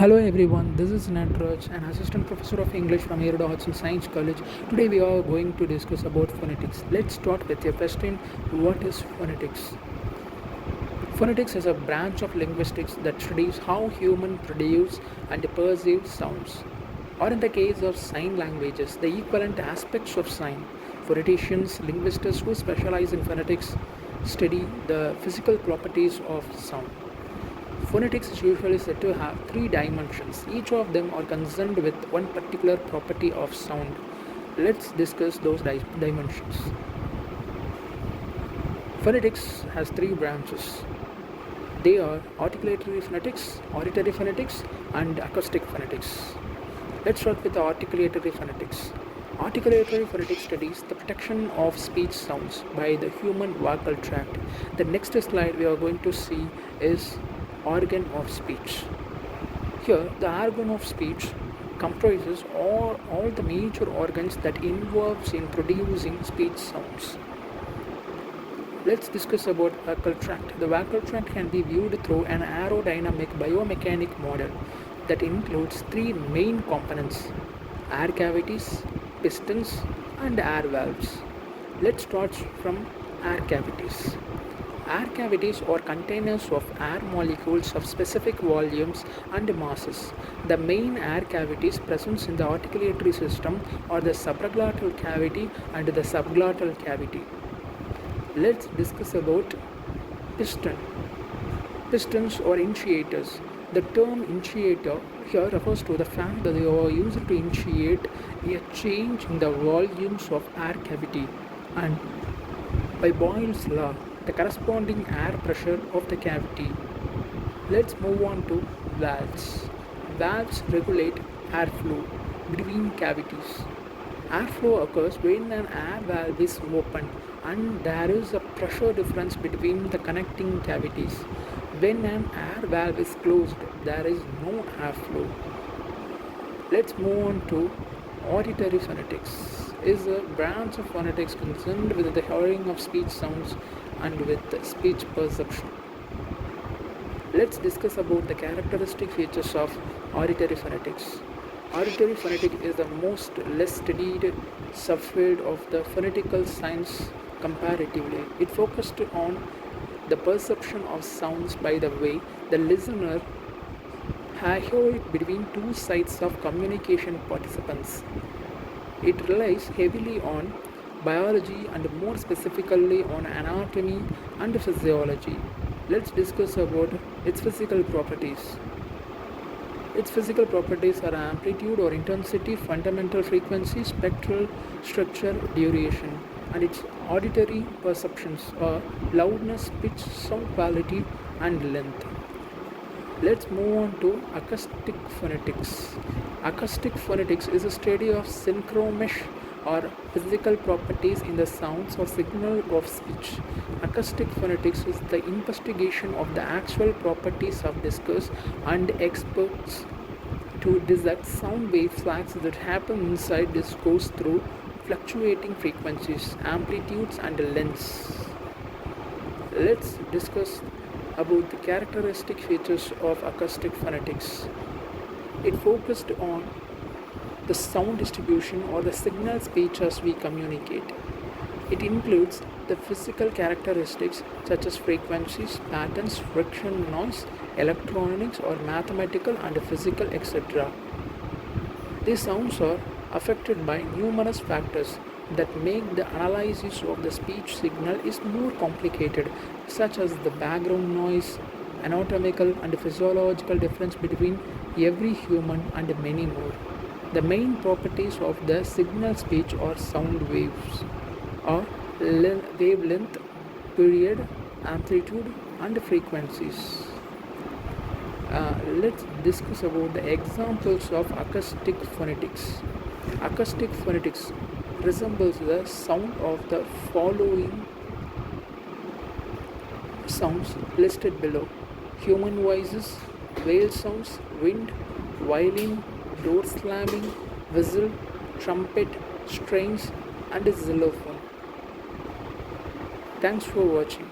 Hello everyone, this is NATRAJ, an assistant professor of English from EASC Science College. Today we are going to discuss about phonetics. Let's start with your question, what is phonetics? Phonetics is a branch of linguistics that studies how humans produce and perceive sounds, or in the case of sign languages, the equivalent aspects of sign. Phoneticians, linguists who specialize in phonetics study the physical properties of sound. Phonetics is usually said to have three dimensions. Each of them are concerned with one particular property of sound. Let's discuss those dimensions. Phonetics has three branches. They are articulatory phonetics, auditory phonetics, and acoustic phonetics. Let's start with the articulatory phonetics. Articulatory phonetics studies the protection of speech sounds by the human vocal tract. The next slide we are going to see is organ of speech. Here, the organ of speech comprises all the major organs that involves in producing speech sounds. Let's discuss about vocal tract. The vocal tract can be viewed through an aerodynamic biomechanic model that includes three main components: air cavities, pistons, and air valves. Let's start from air cavities. Air cavities are containers of air molecules of specific volumes and masses. The main air cavities present in the articulatory system are the supraglottal cavity and the subglottal cavity. Let's discuss about piston. Pistons or initiators. The term initiator here refers to the fact that they are used to initiate a change in the volumes of air cavity, and by Boyle's law, the corresponding air pressure of the cavity. Let's move on to valves. Valves regulate airflow between cavities. Airflow occurs when an air valve is open and there is a pressure difference between the connecting cavities. When an air valve is closed, there is no airflow. Let's move on to auditory phonetics. Is a branch of phonetics concerned with the hearing of speech sounds and with speech perception. Let's discuss about the characteristic features of auditory phonetics. Auditory phonetics is the most less studied subfield of the phonetical science comparatively. It focused on the perception of sounds by the way the listener hears it between two sides of communication participants. It relies heavily on biology and more specifically on anatomy and physiology. Let's discuss about its physical properties. Its physical properties are amplitude or intensity, fundamental frequency, spectral structure, duration, and its auditory perceptions are loudness, pitch, sound quality, and length. Let's move on to acoustic phonetics. Acoustic phonetics is a study of synchromesh or physical properties in the sounds or signal of speech. Acoustic phonetics is the investigation of the actual properties of discourse and experts to dissect sound waveforms that happen inside discourse through fluctuating frequencies, amplitudes, and lengths. Let's discuss about the characteristic features of acoustic phonetics. It focused on the sound distribution or the signal speech as we communicate. It includes the physical characteristics such as frequencies, patterns, friction, noise, electronics or mathematical and physical, etc. These sounds are affected by numerous factors that make the analysis of the speech signal is more complicated, such as the background noise, anatomical and physiological difference between every human, and many more. The main properties of the signal speech are sound waves, or wavelength, period, amplitude, and frequencies. Let's discuss about the examples of acoustic phonetics. Acoustic phonetics resembles the sound of the following sounds listed below: human voices, whale sounds, wind, violin, door slamming, whistle, trumpet, strains, and xylophone. Thanks for watching.